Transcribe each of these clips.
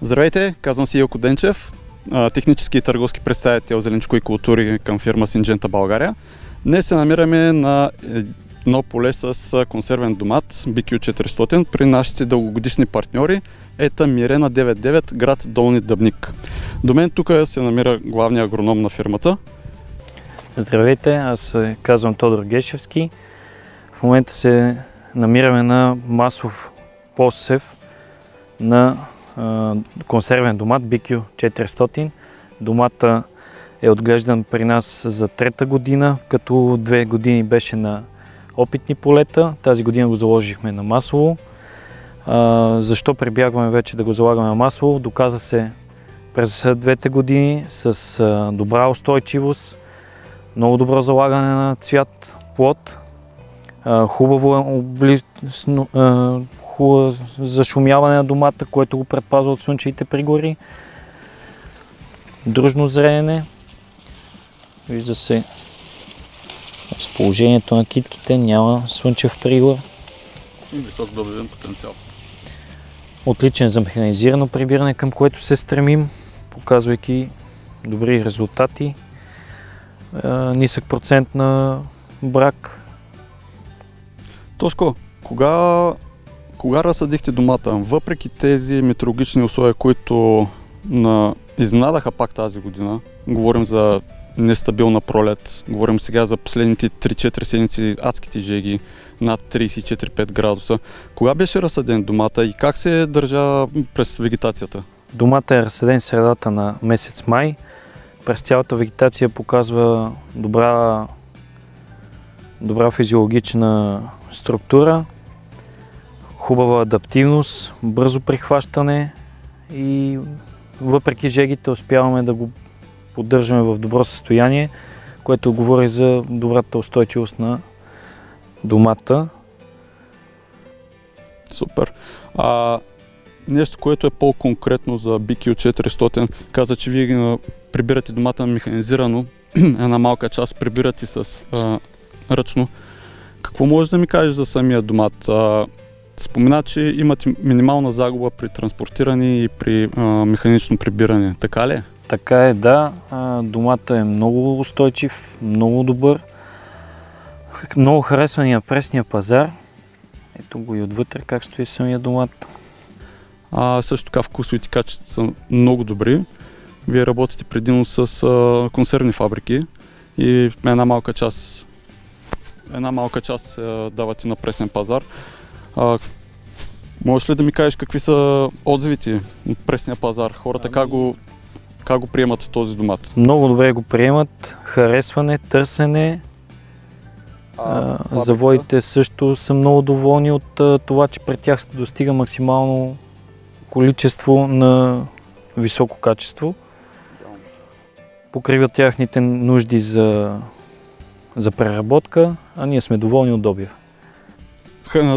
Здравейте, казвам се Илко Денчев, технически и търговски представител зеленчукови култури към фирма Синджента България. Днес се намираме на едно поле с консервен домат BQ400 при нашите дългогодишни партньори ЕТА Мирена 99, град Долни Дъбник. До мен тук се намира главният агроном на фирмата. Здравейте, аз се казвам Тодор Гешевски. В момента се намираме на масов посев на консервен домат BQ400. Домата е отглеждан при нас за трета година, като 2 години беше на опитни полета. Тази година го заложихме на масово. Защо прибягваме вече да го залагаме на масово? Доказа се през 2 години с добра устойчивост, много добро залагане на цвят, плод, хубаво зашумяване на домата, което го предпазва от слънчевите пригори, дружно зреене. Вижда се разположението на китките, няма слънчев пригор. Висок добивен потенциал. Отличен за механизирано прибиране, към което се стремим, показвайки добри резултати. Нисък процент на брак. Тошко, кога разсадихте домата? Въпреки тези метеорологични условия, които изненадаха пак тази година, говорим за нестабилна пролет, говорим сега за последните 3-4 седмици адските жеги над 34-5 градуса. Кога беше разсаден домата и как се държа през вегетацията? Домата е разсаден в средата на месец май. През цялата вегетация показва добра физиологична структура, хубава адаптивност, бързо прихващане и въпреки жегите успяваме да го поддържаме в добро състояние, което говори за добрата устойчивост на домата. Супер! Нещо, което е по-конкретно за BQ400, каза, че вие прибирате домата механизирано, една малка част прибирате с ръчно. Какво можеш да ми кажеш за самия домат? Спомена, че имате минимална загуба при транспортиране и при механично прибиране. Така ли е? Така е, да. Домата е много устойчив, много добър. Много харесва на пресния пазар. Ето го и отвътре как стои самия домат. Също така вкусовите качества са много добри. Вие работите предимно с консервни фабрики и една малка част давате на пресен пазар. Можеш ли да ми кажеш какви са отзивите от пресния пазар? Хората как го приемат този домат? Много добре го приемат. Харесване, търсене. Заводите също са много доволни от това, че при тях се достига максимално количество на високо качество. Покриват тяхните нужди за преработка, а ние сме доволни от добива.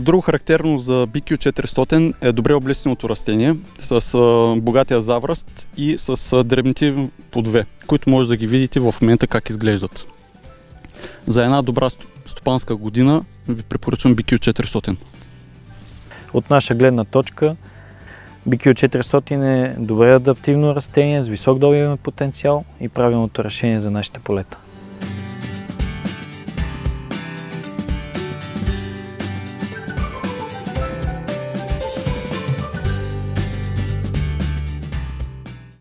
Друго характерно за BQ400 е добре облесеното растение с богатия завръст и с дребните плодове, които може да ги видите в момента как изглеждат. За една добра стопанска година ви препоръчвам BQ400. От наша гледна точка BQ400 е добре адаптивно растение с висок добивен потенциал и правилното решение за нашите полета.